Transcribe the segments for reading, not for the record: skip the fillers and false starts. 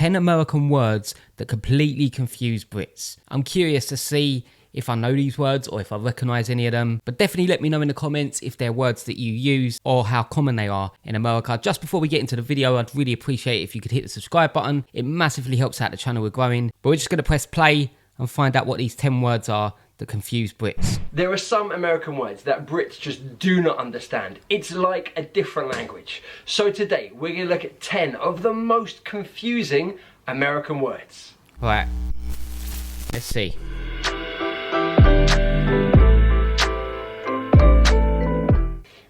10 American words that completely confuse Brits. I'm curious to see if I know these words or if I recognise any of them, but definitely let me know in the comments if they're words that you use or how common they are in America. Just before we get into the video, I'd really appreciate it if you could hit the subscribe button. It massively helps out the channel. We're growing, but we're just going to press play and find out what these 10 words are that confuse Brits. There are some American words that Brits just do not understand. It's like a different language. So today we're going to look at 10 of the most confusing American words. Right, let's see.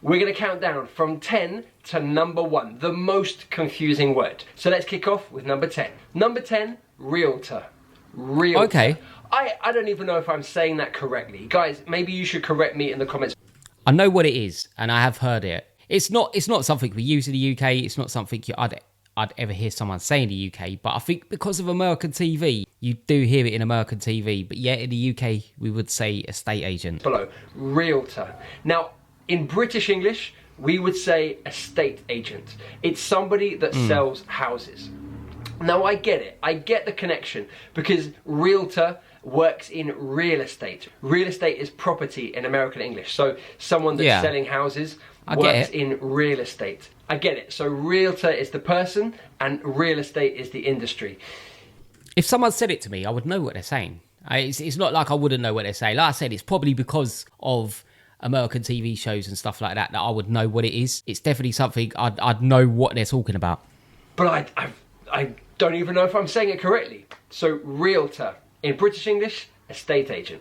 We're going to count down from 10 to number 1, the most confusing word. So let's kick off with number 10. Number 10, Realtor. Realtor. Okay. I don't even know if I'm saying that correctly. Guys, maybe you should correct me in the comments. I know what it is, and I have heard it. It's not something we use in the UK. It's not something I'd ever hear someone say in the UK. But I think because of American TV, you do hear it in American TV. But yeah, in the UK, we would say estate agent. Below, Realtor. Now, in British English, we would say estate agent. It's somebody that sells houses. Now, I get it. I get the connection because Realtor works in real estate. Real estate is property in American English. So someone that's selling houses works in real estate. I get it. So Realtor is the person and real estate is the industry. If someone said it to me, I would know what they're saying. It's not like I wouldn't know what they're saying. Like I said, it's probably because of American TV shows and stuff like that I would know what it is. It's definitely something I'd know what they're talking about. But I don't even know if I'm saying it correctly. So Realtor. In British English, estate agent.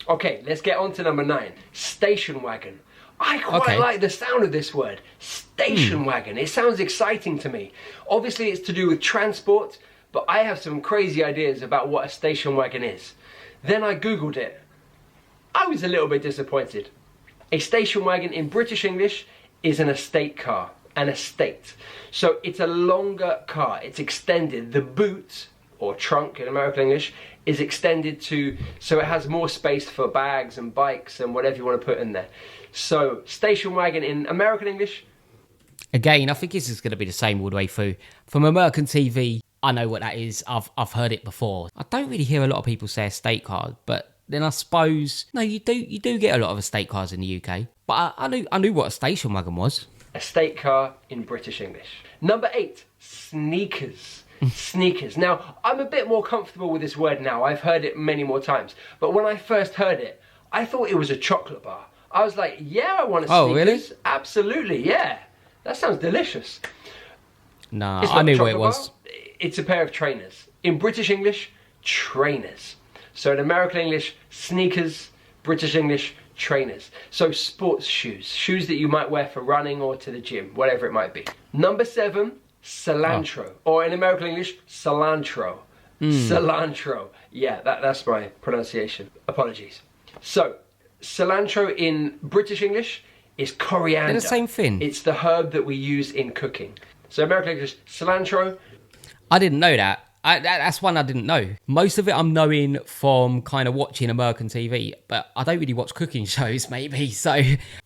Okay, let's get on to number 9. Station wagon. I quite like the sound of this word. Station wagon. It sounds exciting to me. Obviously, it's to do with transport, but I have some crazy ideas about what a station wagon is. Then I Googled it. I was a little bit disappointed. A station wagon in British English is an estate car. An estate. So it's a longer car. It's extended. The boot, or trunk in American English, is extended to, so it has more space for bags and bikes and whatever you want to put in there. So, station wagon in American English. Again, I think this is going to be the same all the way through. From American TV, I know what that is. I've heard it before. I don't really hear a lot of people say estate car, but then I suppose, no, you do get a lot of estate cars in the UK. But I knew what a station wagon was. Estate car in British English. Number 8, sneakers. Sneakers. Now, I'm a bit more comfortable with this word now. I've heard it many more times. But when I first heard it, I thought it was a chocolate bar. I was like, yeah, I want a sneakers. Oh, really? Absolutely, yeah. That sounds delicious. Nah, I knew what it was. Bar. It's a pair of trainers. In British English, trainers. So in American English, sneakers. British English, trainers. So sports shoes. Shoes that you might wear for running or to the gym, whatever it might be. Number 7, cilantro, or in American English, cilantro. Cilantro. Yeah, that's my pronunciation. Apologies. So, cilantro in British English is coriander. They're the same thing. It's the herb that we use in cooking. So, American English, cilantro. I didn't know that. That's one I didn't know. Most of it I'm knowing from kind of watching American TV, but I don't really watch cooking shows, maybe. So,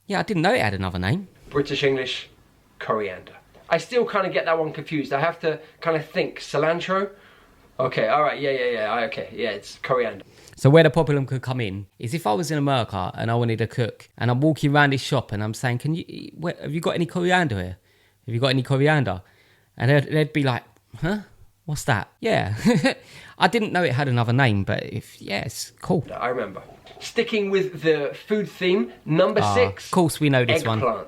yeah, I didn't know it had another name. British English, coriander. I still kind of get that one confused. I have to kind of think. Cilantro? Okay, all right, yeah. Okay, yeah, it's coriander. So where the problem could come in is if I was in America and I wanted to cook and I'm walking around this shop and I'm saying, have you got any coriander here? Have you got any coriander? And they'd be like, huh? What's that? Yeah. I didn't know it had another name, but it's cool. I remember. Sticking with the food theme, number 6. Of course we know this eggplant. one.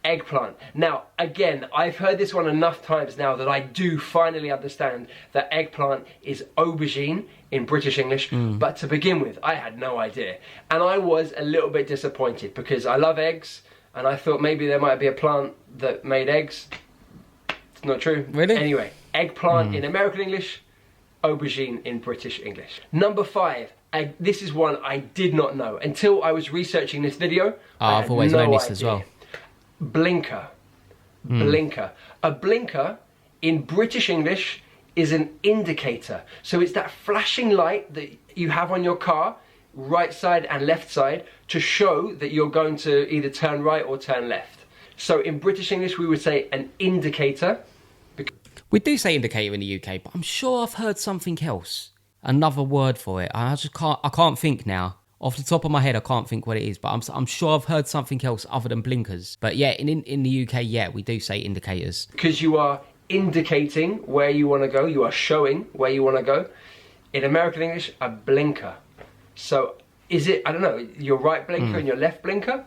Eggplant. Now, again, I've heard this one enough times now that I do finally understand that eggplant is aubergine in British English. But to begin with, I had no idea. And I was a little bit disappointed because I love eggs and I thought maybe there might be a plant that made eggs. It's not true. Really? Anyway, eggplant in American English, aubergine in British English. Number 5. This is one I did not know until I was researching this video. I've always known this as well. Blinker. Blinker. A blinker in British English is an indicator. So it's that flashing light that you have on your car, right side and left side, to show that you're going to either turn right or turn left. So in British English we would say an indicator. We do say indicator in the UK, but I'm sure I've heard something else. Another word for it. I can't think now. Off the top of my head, I can't think what it is, but I'm sure I've heard something else other than blinkers. But yeah, in the UK, yeah, we do say indicators. Because you are indicating where you want to go, you are showing where you want to go. In American English, a blinker. So is it, I don't know, your right blinker and your left blinker?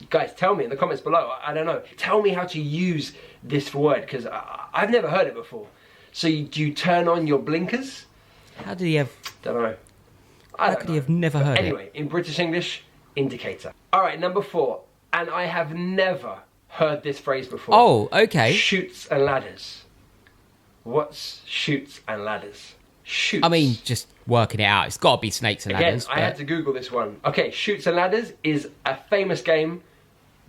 Guys, tell me in the comments below. I don't know. Tell me how to use this word, because I've never heard it before. So do you turn on your blinkers? How did he have... Don't know. How could he have never heard it? Anyway, in British English, indicator. All right, number 4. And I have never heard this phrase before. Oh, okay. Chutes and ladders. What's chutes and ladders? Chutes. I mean, just working it out. It's got to be snakes and ladders. Again, I had to Google this one. Okay, chutes and ladders is a famous game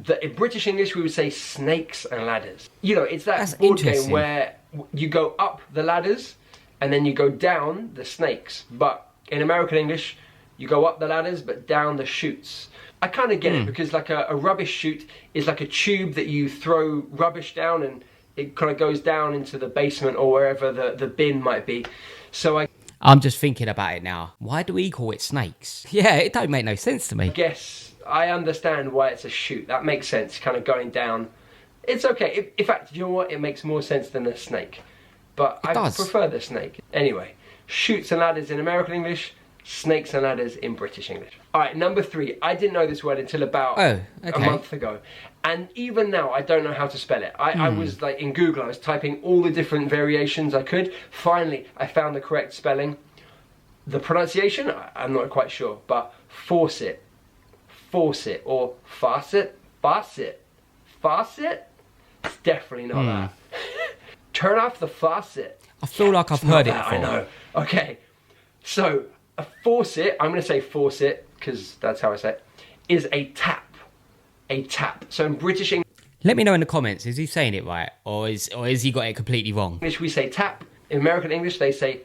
that in British English we would say snakes and ladders. You know, it's that board game where you go up the ladders and then you go down the snakes. But in American English, you go up the ladders but down the chutes. I kind of get it, because like a rubbish chute is like a tube that you throw rubbish down and it kind of goes down into the basement or wherever the bin might be. So I'm just thinking about it now. Why do we call it snakes? Yeah, it don't make no sense to me. I guess I understand why it's a chute. That makes sense, kind of going down. It's okay. In fact, you know what? It makes more sense than a snake. But I prefer the snake. Anyway, chutes and ladders in American English, snakes and ladders in British English. All right, number 3. I didn't know this word until about a month ago. And even now, I don't know how to spell it. I was like in Google, I was typing all the different variations I could. Finally, I found the correct spelling. The pronunciation, I'm not quite sure, but faucet, or faucet, faucet. It's definitely not that. Turn off the faucet. I feel like I've heard it before. I know. Okay, so a faucet, I'm going to say faucet, because that's how I say it, is a tap. A tap. So in British English... Let me know in the comments, is he saying it right? Or is he got it completely wrong? In English we say tap. In American English they say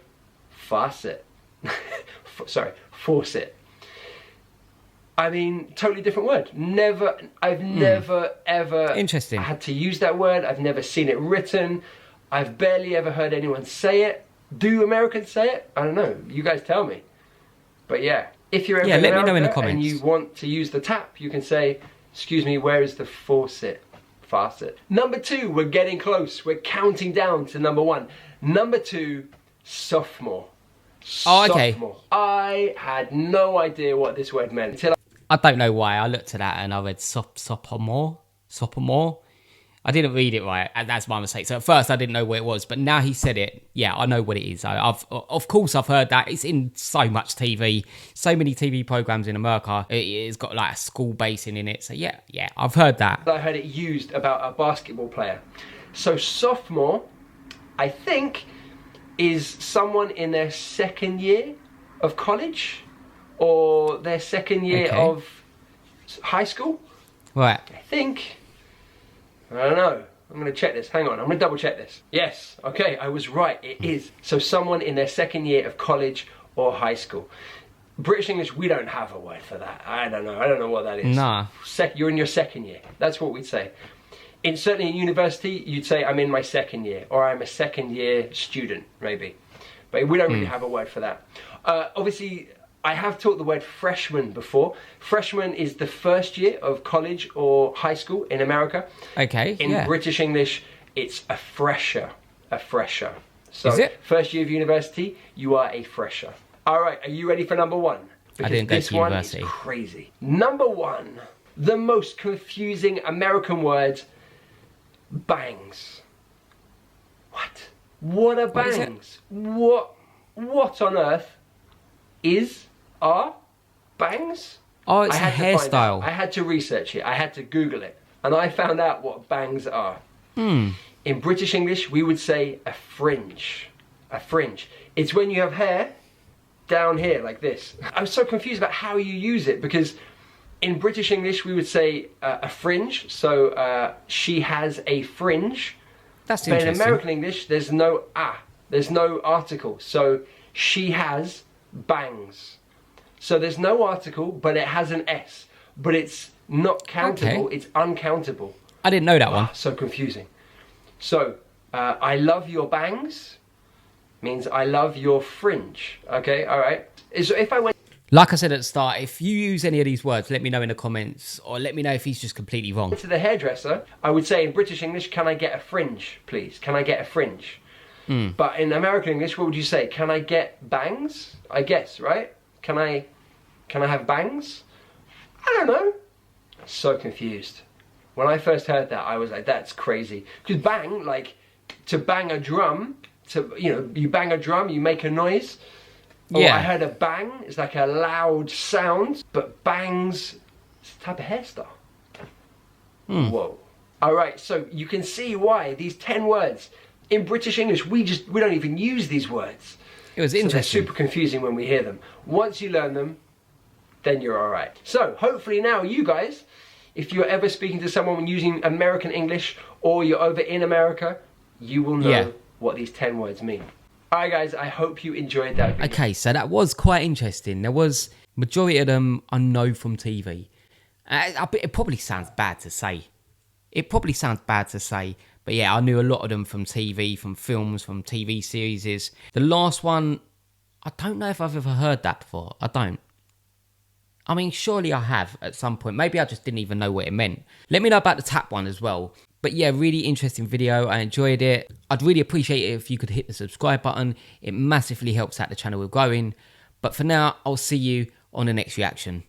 faucet. Sorry, faucet. I mean, totally different word. I've never ever had to use that word. I've never seen it written. I've barely ever heard anyone say it. Do Americans say it? I don't know. You guys tell me. But yeah, if you're ever in America in the comments and you want to use the tap, you can say, excuse me, where is the faucet? Faucet. Number 2, we're getting close. We're counting down to number 1. Number 2, sophomore. Oh, okay. Sophomore. I had no idea what this word meant until I don't know why. I looked at that and I read sophomore. I didn't read it right, and that's my mistake. So at first I didn't know what it was, but now he said it. Yeah, I know what it is. Of course I've heard that. It's in so much TV, so many TV programs in America. It's got like a school basing in it. So yeah, I've heard that. I heard it used about a basketball player. So sophomore, I think, is someone in their second year of college or their second year of high school. Right. I think. I don't know. I'm going to check this. Hang on. I'm going to double check this. Yes. Okay. I was right. It is. So someone in their second year of college or high school. British English, we don't have a word for that. I don't know. I don't know what that is. Nah. You're in your second year. That's what we'd say. Certainly in university, you'd say, I'm in my second year. Or I'm a second year student, maybe. But we don't really have a word for that. Obviously, I have taught the word freshman before. Freshman is the first year of college or high school in America. Okay, In British English, it's a fresher. A fresher. So, is it? First year of university, you are a fresher. All right, are you ready for number 1? Because I didn't go to university. This one is crazy. Number 1, the most confusing American word, bangs. What are bangs? What on earth are bangs? Oh, it's a hairstyle. I had to research it. I had to Google it. And I found out what bangs are. In British English, we would say a fringe. A fringe. It's when you have hair down here like this. I was so confused about how you use it, because in British English, we would say a fringe. So she has a fringe. That's interesting. But in American English, there's no there's no article. So she has bangs. So there's no article, but it has an S. But it's not countable, it's uncountable. I didn't know that one. So confusing. So I love your bangs means I love your fringe. Okay, all right. So if I went Like I said at the start, if you use any of these words, let me know in the comments, or let me know if he's just completely wrong. to the hairdresser, I would say in British English, can I get a fringe, please? Can I get a fringe? But in American English, what would you say? Can I get bangs? I guess, right? Can I have bangs? I don't know. So confused. When I first heard that, I was like, that's crazy. Because bang, like, to bang a drum, you bang a drum, you make a noise. Oh, Yeah. I heard a bang, it's like a loud sound, but bangs, it's a type of hairstyle. Whoa. All right, so you can see why these 10 words, in British English, we don't even use these words. It was So they're interesting. super confusing when we hear them. Once you learn them, then you're all right. So hopefully now you guys, if you're ever speaking to someone using American English or you're over in America, you will know what these 10 words mean. All right, guys, I hope you enjoyed that video. Okay, so that was quite interesting. There was, majority of them I know from TV. It probably sounds bad to say. But yeah, I knew a lot of them from TV, from films, from TV series. The last one, I don't know if I've ever heard that before. I don't. I mean, surely I have at some point. Maybe I just didn't even know what it meant. Let me know about the tap one as well. But yeah, really interesting video. I enjoyed it. I'd really appreciate it if you could hit the subscribe button. It massively helps out the channel with growing. But for now, I'll see you on the next reaction.